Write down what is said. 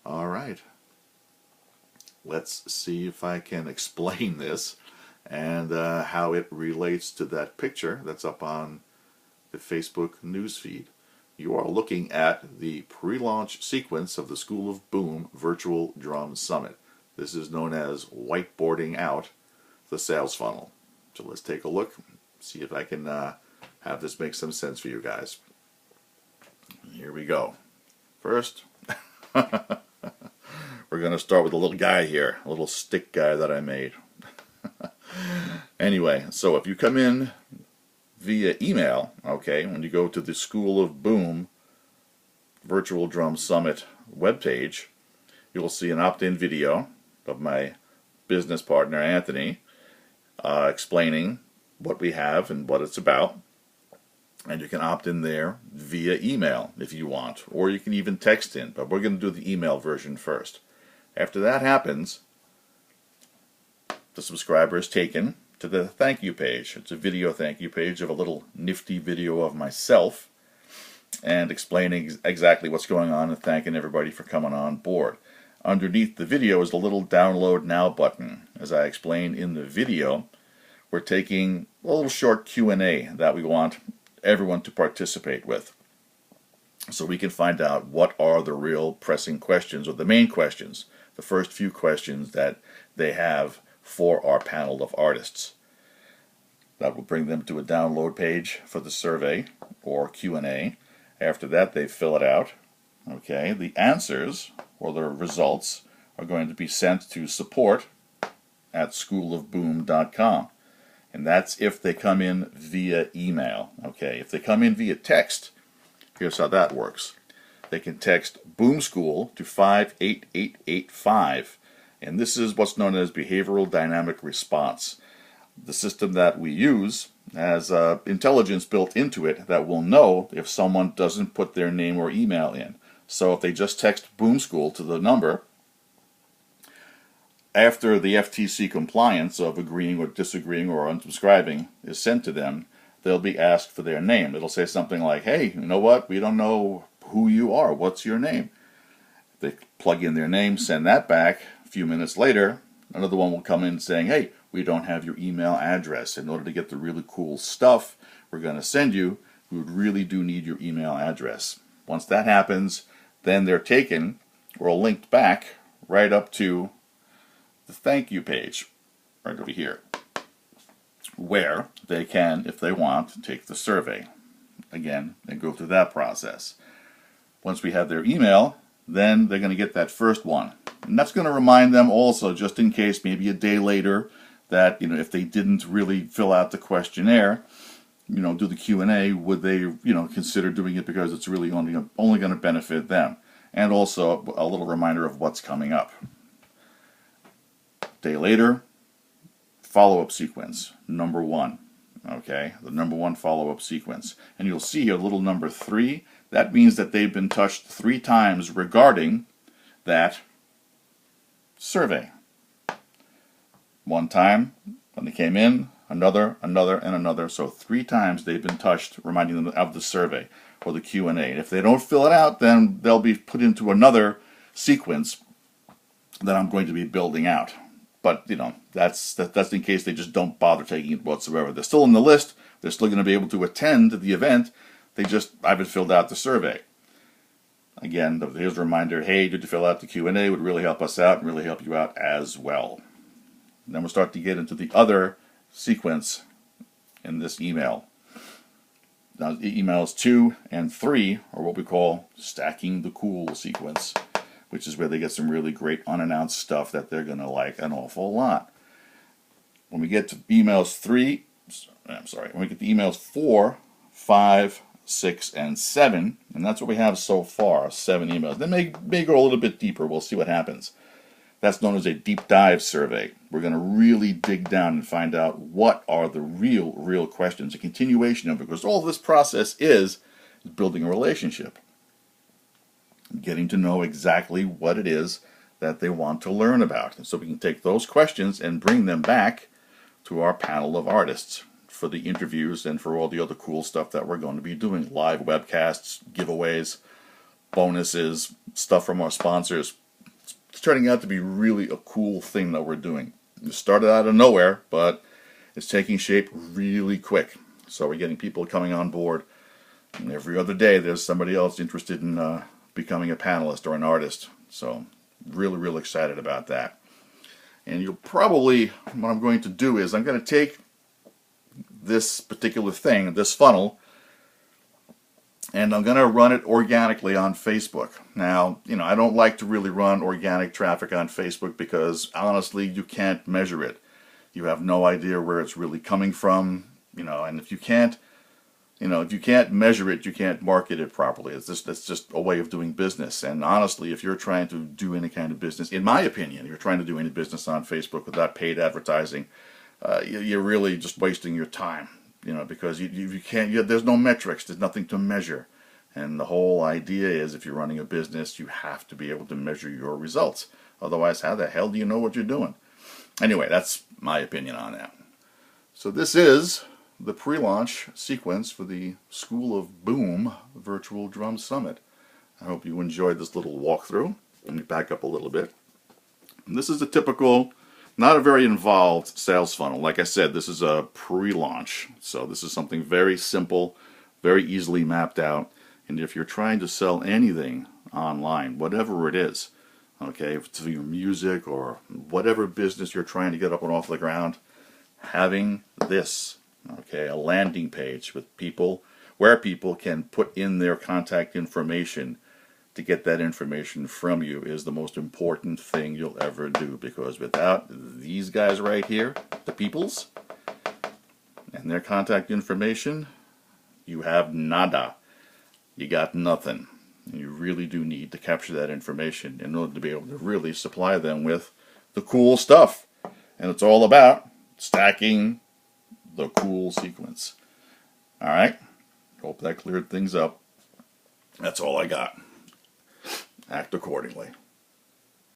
All right, let's see if I can explain this and how it relates to that picture that's up on the Facebook newsfeed. You are looking at the pre-launch sequence of the School of Boom Virtual Drum Summit. This is known as whiteboarding out the sales funnel. So let's take a look, see if I can have this make some sense for you guys. Here we go. First, we're going to start with a little guy here, a little stick guy that I made. Anyway, so if you come in via email, okay, when you go to the School of Boom Virtual Drum Summit webpage, you'll see an opt-in video of my business partner Anthony explaining what we have and what it's about. And you can opt in there via email if you want, or you can even text in, but we're going to do the email version first. After that happens, the subscriber is taken to the thank you page. It's a video thank you page of a little nifty video of myself and explaining exactly what's going on and thanking everybody for coming on board. Underneath the video is the little download now button. As I explained in the video, we're taking a little short Q&A that we want everyone to participate with, so we can find out what are the real pressing questions, or the main questions, the first few questions that they have for our panel of artists. That will bring them to a download page for the survey or Q&A. After that, they fill it out. Okay, the answers or the results are going to be sent to support@schoolofboom.com. And that's if they come in via email. Okay, if they come in via text, here's how that works. They can text Boom School to 58885, and this is what's known as behavioral dynamic response. The system that we use has intelligence built into it that will know if someone doesn't put their name or email in. So if they just text Boom School to the number, after the FTC compliance of agreeing or disagreeing or unsubscribing is sent to them, they'll be asked for their name. It'll say something like, hey, you know what, we don't know who you are, what's your name? They plug in their name, send that back. A few minutes later, another one will come in saying, hey, we don't have your email address. In order to get the really cool stuff we're going to send you, we really do need your email address. Once that happens, then they're taken or linked back right up to the thank you page, right over here, where they can, if they want, take the survey again and go through that process. Once we have their email, then they're going to get that first one, and that's going to remind them also, just in case maybe a day later, that if they didn't really fill out the questionnaire, do the Q&A, would they consider doing it, because it's really only going to benefit them, and also a little reminder of what's coming up. Day later, follow-up sequence, number 1. Okay, the number 1 follow-up sequence. And you'll see here, little number 3, that means that they've been touched 3 times regarding that survey. One time when they came in, another, and another. So 3 times they've been touched, reminding them of the survey or the Q&A. And if they don't fill it out, then they'll be put into another sequence that I'm going to be building out. But, that's in case they just don't bother taking it whatsoever. They're still in the list. They're still going to be able to attend the event. They just haven't filled out the survey. Again, here's a reminder, hey, did you fill out the Q&A? It would really help us out and really help you out as well. And then we'll start to get into the other sequence in this email. Now, emails 2 and 3 are what we call stacking the cool sequence, which is where they get some really great unannounced stuff that they're going to like an awful lot. When we get to emails 4, 5, 6, and 7, and that's what we have so far, 7 emails. They may go a little bit deeper. We'll see what happens. That's known as a deep dive survey. We're going to really dig down and find out what are the real questions, a continuation of it, because all this process is building a relationship. Getting to know exactly what it is that they want to learn about. And so we can take those questions and bring them back to our panel of artists for the interviews and for all the other cool stuff that we're going to be doing. Live webcasts, giveaways, bonuses, stuff from our sponsors, it's turning out to be really a cool thing that we're doing. It started out of nowhere, but it's taking shape really quick. So we're getting people coming on board. And every other day there's somebody else interested in becoming a panelist or an artist. So really, really excited about that. And you'll probably, what I'm going to do is I'm going to take this particular thing, this funnel, and I'm going to run it organically on Facebook. Now, I don't like to really run organic traffic on Facebook because honestly, you can't measure it. You have no idea where it's really coming from, and if you can't measure it, you can't market it properly. It's just a way of doing business. And honestly, if you're trying to do any kind of business, in my opinion, you're trying to do any business on Facebook without paid advertising, you're really just wasting your time. Because you can't. There's no metrics. There's nothing to measure. And the whole idea is, if you're running a business, you have to be able to measure your results. Otherwise, how the hell do you know what you're doing? Anyway, that's my opinion on that. So this is the pre-launch sequence for the School of Boom Virtual Drum Summit. I hope you enjoyed this little walkthrough. Let me back up a little bit. And this is a typical, not a very involved sales funnel. Like I said, this is a pre-launch. So this is something very simple, very easily mapped out. And if you're trying to sell anything online, whatever it is, okay, if it's your music or whatever business you're trying to get up and off the ground, having this, okay, a landing page with people, where people can put in their contact information to get that information from you, is the most important thing you'll ever do. Because without these guys right here, the peoples, and their contact information, you have nada. You got nothing. And you really do need to capture that information in order to be able to really supply them with the cool stuff. And it's all about stacking the cool sequence. Alright, hope that cleared things up. That's all I got. Act accordingly.